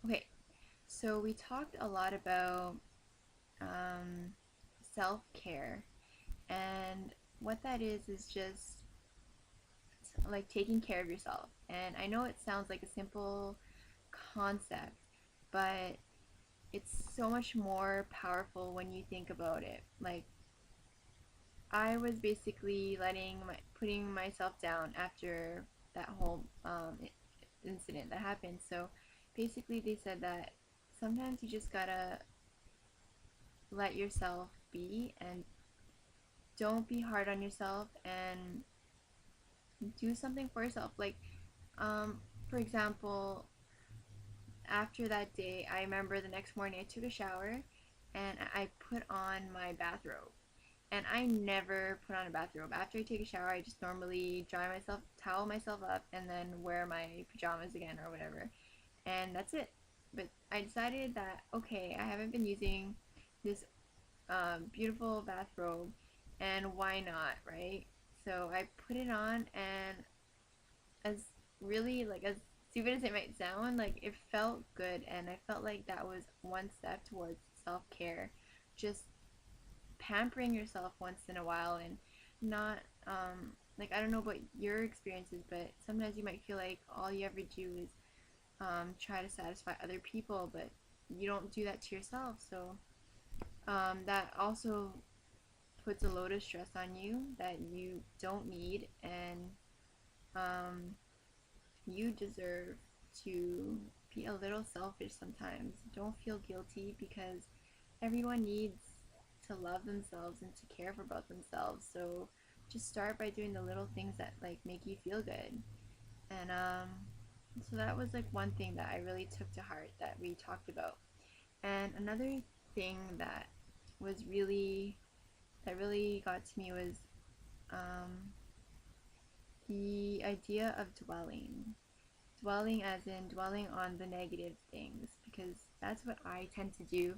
Okay, so we talked a lot about um, self-care, and what that is just like taking care of yourself. And I know it sounds like a simple concept, but it's so much more powerful when you think about it. Like, I was basically putting myself down after that whole incident that happened. So basically, they said that sometimes you just gotta let yourself be and don't be hard on yourself and do something for yourself. Like, um, for example, after that day, I remember the next morning I took a shower and I put on my bathrobe. And I never put on a bathrobe. After I take a shower, I just normally towel myself up, and then wear my pajamas again or whatever. And that's it. But I decided that, okay, I haven't been using this beautiful bathrobe, and why not, right? So I put it on, and as as stupid as it might sound, like it felt good, and I felt like that was one step towards self care. Just pampering yourself once in a while and not like I don't know about your experiences, but sometimes you might feel like all you ever do is try to satisfy other people, but you don't do that to yourself. So that also puts a load of stress on you that you don't need, and um, you deserve to be a little selfish sometimes. Don't feel guilty because everyone needs to love themselves and to care about themselves. So just start by doing the little things that like make you feel good. And so that was like one thing that I really took to heart that we talked about. And another thing was really that really got to me was um, the idea of dwelling as in dwelling on the negative things, because that's what I tend to do.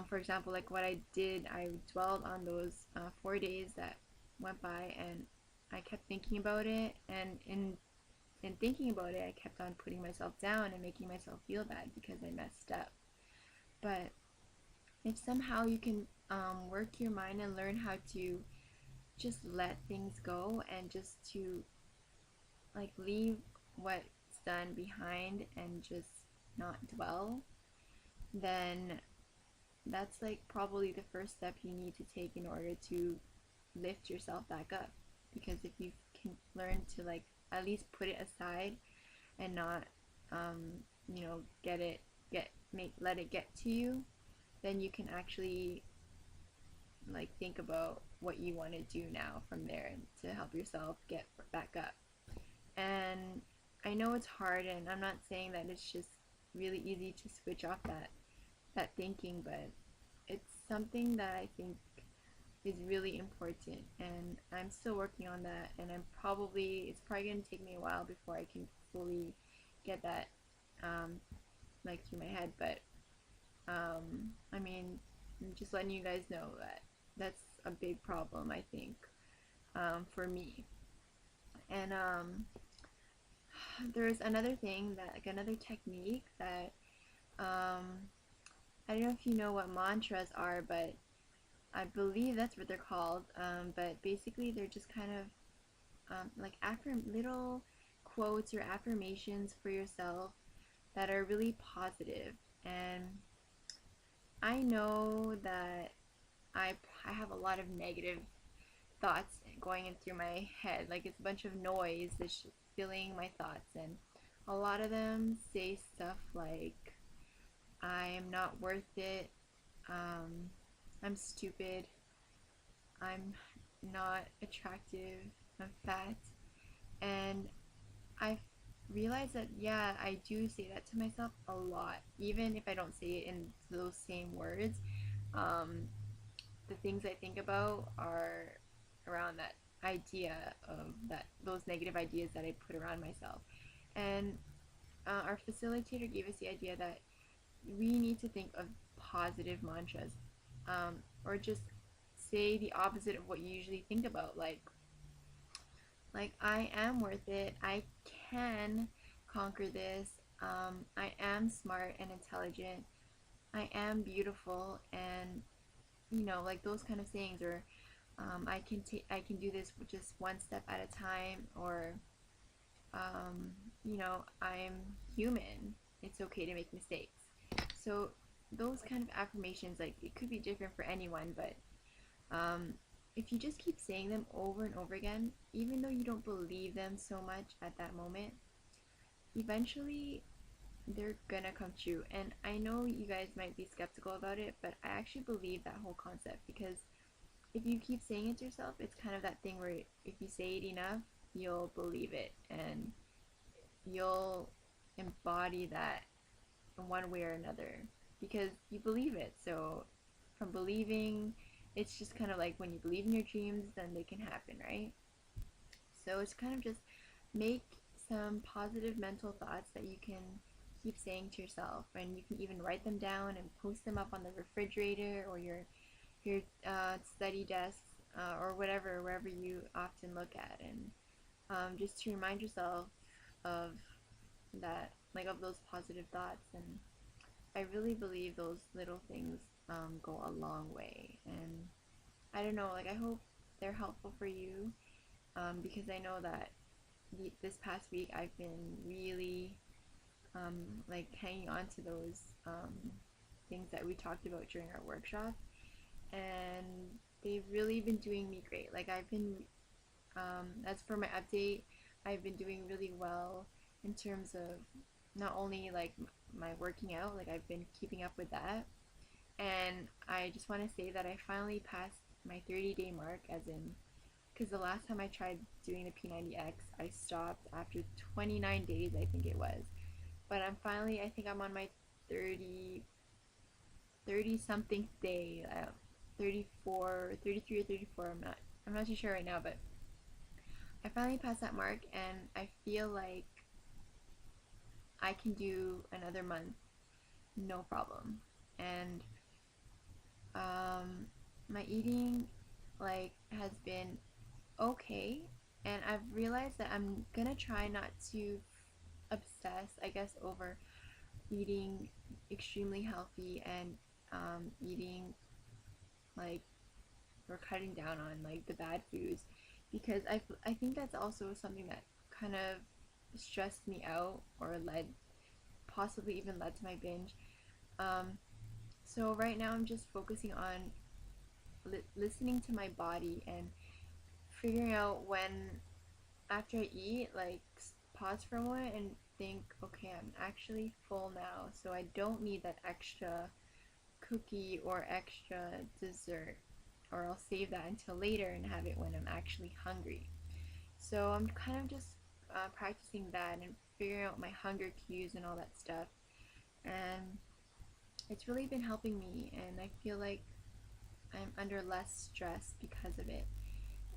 For example, like what I did, I dwelled on those 4 days that went by, and I kept thinking about it. And in thinking about it, I kept on putting myself down and making myself feel bad because I messed up. But if somehow you can work your mind and learn how to just let things go and just to like leave what's done behind and just not dwell, then that's like probably the first step you need to take in order to lift yourself back up. Because if you can learn to like at least put it aside and not you know get make let it get to you, then you can actually like think about what you want to do now from there to help yourself get back up. And I know it's hard, and I'm not saying that it's just really easy to switch off that thinking, but it's something that I think is really important, and I'm still working on that. And it's probably gonna take me a while before I can fully get that um, like through my head. But I mean, I'm just letting you guys know that that's a big problem, I think, for me. And there's another thing that like another technique that I don't know if you know what mantras are, but I believe that's what they're called. But basically, they're just kind of like little quotes or affirmations for yourself that are really positive. And I know that I have a lot of negative thoughts going in through my head. Like it's a bunch of noise that's just filling my thoughts, and a lot of them say stuff like I am not worth it. Um, I'm stupid. I'm not attractive. I'm fat. And I realized that, yeah, I do say that to myself a lot, even if I don't say it in those same words. Um, the things I think about are around that idea of those negative ideas that I put around myself. And our facilitator gave us the idea that we need to think of positive mantras, or just say the opposite of what you usually think about, like I am worth it. I can conquer this. I am smart and intelligent. I am beautiful, and like those kind of sayings, or I can do this with just one step at a time, or I'm human. It's okay to make mistakes. So those kind of affirmations, like it could be different for anyone, but um, if you just keep saying them over and over again, even though you don't believe them so much at that moment, eventually they're gonna come true. And I know you guys might be skeptical about it, but I actually believe that whole concept, because if you keep saying it to yourself, it's kind of that thing where if you say it enough, you'll believe it and you'll embody that in one way or another because you believe it. So, from believing, it's just kind of like when you believe in your dreams, then they can happen, right? So, it's kind of just make some positive mental thoughts that you can keep saying to yourself, and you can even write them down and post them up on the refrigerator or your study desk, or whatever, wherever you often look at, and just to remind yourself of that, like of those positive thoughts. And I really believe those little things go a long way. And I don't know, like I hope they're helpful for you, because I know that this past week I've been really like hanging on to those things that we talked about during our workshop, and they've really been doing me great. Like I've been, as for my update, I've been doing really well in terms of not only like my working out, like I've been keeping up with that, and I just want to say that I finally passed my 30-day mark, as in, because the last time I tried doing the P90X, I stopped after 29 days, I think it was. But I'm finally, I think I'm on my 30 something day, 34, 33 or 34. I'm not too sure right now, but I finally passed that mark, and I feel like I can do another month, no problem. And um, my eating like has been okay, and I've realized that I'm gonna try not to obsess, I guess, over eating extremely healthy and eating like or cutting down on like the bad foods, because I think that's also something that kind of stressed me out, or led possibly even led to my binge. Um, so right now I'm just focusing on listening to my body and figuring out when, after I eat, like pause for a moment and think, okay, I'm actually full now, so I don't need that extra cookie or extra dessert, or I'll save that until later and have it when I'm actually hungry. So I'm kind of just practicing that and figuring out my hunger cues and all that stuff. And it's really been helping me, and I feel like I'm under less stress because of it.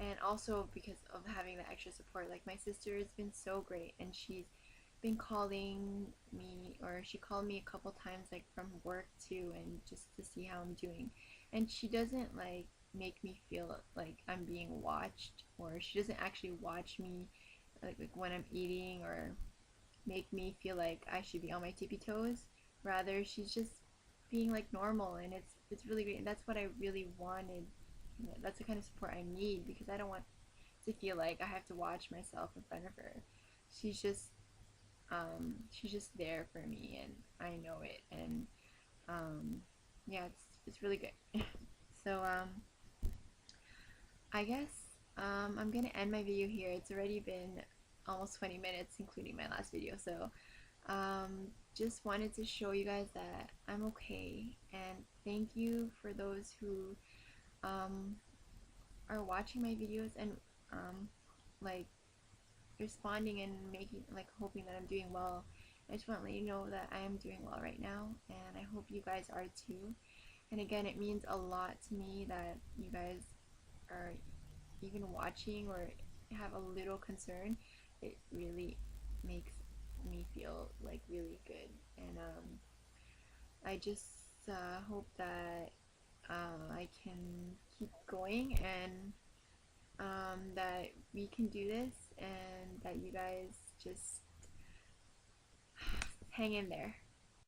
And also because of having the extra support. Like my sister has been so great, and she's been calling me, or she called me a couple times like from work too, and just to see how I'm doing. And she doesn't like make me feel like I'm being watched, or she doesn't actually watch me like when I'm eating, or make me feel like I should be on my tippy toes. Rather, she's just being like normal, and it's really great. And that's what I really wanted. That's the kind of support I need, because I don't want to feel like I have to watch myself in front of her. She's just she's just there for me, and I know it. And yeah, it's really good. So I guess I'm gonna end my video here. It's already been almost 20 minutes, including my last video. So just wanted to show you guys that I'm okay, and thank you for those who um, are watching my videos and like responding and making, like, hoping that I'm doing well. I just want to let you know that I am doing well right now, and I hope you guys are too. And again, it means a lot to me that you guys are even watching or have a little concern. It really makes me feel like really good. And I just hope that I can keep going, and that we can do this, and that you guys just Hang in there.